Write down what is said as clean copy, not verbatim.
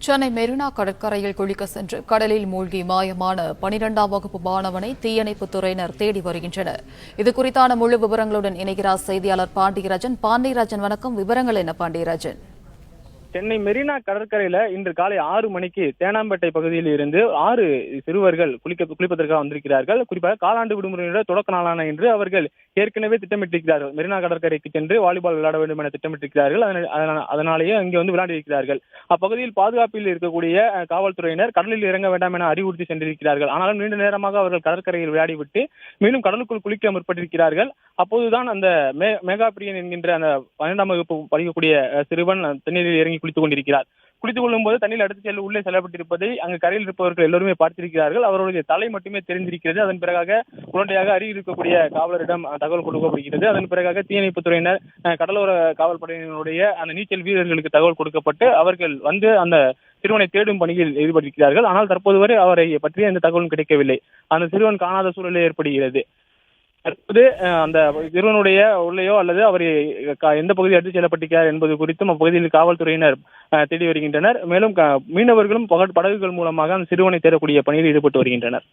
சென்னை மெரினா கடற்கரையில் குளிக்க சென்று கடலில் மூழ்கி மாயமான 12ஆம் வகுப்பு மாணவனை தீயணைப்புத் துறையினர் தேடி வருகின்றனர். இதுகுறித்தான முழு விவரங்களுடன் இணைகிறார் செய்தியாளர் பாண்டியராஜன். பாண்டியராஜன், வணக்கம். விவரங்கள் என்ன பாண்டியராஜன்? சென்னை மெரினா கடற்கரையில இன்று காலை 6 மணிக்கு தேனாம்பேட்டை பகுதியில் இருந்து 6 சிறுவர்கள் குளிப்பதற்காக வந்திருக்கிறார்கள். குறிப்பாக காலாண்டு விடுமுறையோட தொடக்க நாளான இன்று அவர்கள் ஏற்கனவே திட்டமிட்டிருக்கிறார்கள். மெரினா கடற்கரைக்கு சென்று வாலிபால் விளையாட வேண்டும் என திட்டமிட்டிருக்கிறார்கள். அதனாலேயே அங்கே வந்து விளையாடி இருக்கிறார்கள். அப்பகுதியில் பாதுகாப்பில் இருக்கக்கூடிய காவல்துறையினர் கடலில் இறங்க வேண்டாம் என அறிவுறுத்தி சென்றிருக்கிறார்கள். ஆனாலும் நீண்ட நேரமாக அவர்கள் கடற்கரையில் விளையாடிவிட்டு மீண்டும் கடலுக்குள் குளிக்க முற்பட்டிருக்கிறார்கள். அப்போதுதான் அந்த மேகாபிரியன் என்கின்ற அந்த 12ஆம் வகுப்பு படிக்கக்கூடிய சிறுவன் தண்ணீரில் இறங்கி குளித்துக் கொண்டிருக்கிறார். குளித்துக் கொள்ளும் போது தண்ணீர் அடுத்து உள்ளே செல்லப்பட்டிருப்பதை அங்கு கரையில் இருப்பவர்கள் எல்லோருமே பார்த்திருக்கிறார்கள். அவருடைய தலை மட்டுமே தெரிந்திருக்கிறது. அதன் பிறகாக உடனடியாக அருகில் இருக்கக்கூடிய காவலரிடம் தகவல் கொடுக்கப்படுகிறது. அதன் பிறகாக தீயணைப்புத் துறையினர், கடலோர காவல்படையினருடைய அந்த நீச்சல் வீரர்களுக்கு தகவல் கொடுக்கப்பட்டு அவர்கள் வந்து அந்த சிறுவனை தேடும் பணியில் ஈடுபட்டிருக்கிறார்கள். ஆனால் தற்போது வரை அவரை பற்றிய எந்த தகவலும் கிடைக்கவில்லை. அந்த சிறுவன் காணாத சூழலே ஏற்படுகிறது. தற்போது அந்த சிறுவனுடைய உள்ளேயோ அல்லது அவர் எந்த பகுதியில் எடுத்துச் செல்லப்பட்டிருக்கிறார் என்பது குறித்தும் அப்பகுதியில் காவல்துறையினர் தேடி வருகின்றனர். மேலும் மீனவர்களும் படகுகள் மூலமாக அந்த சிறுவனை தேடக்கூடிய பணியில் ஈடுபட்டு வருகின்றனர்.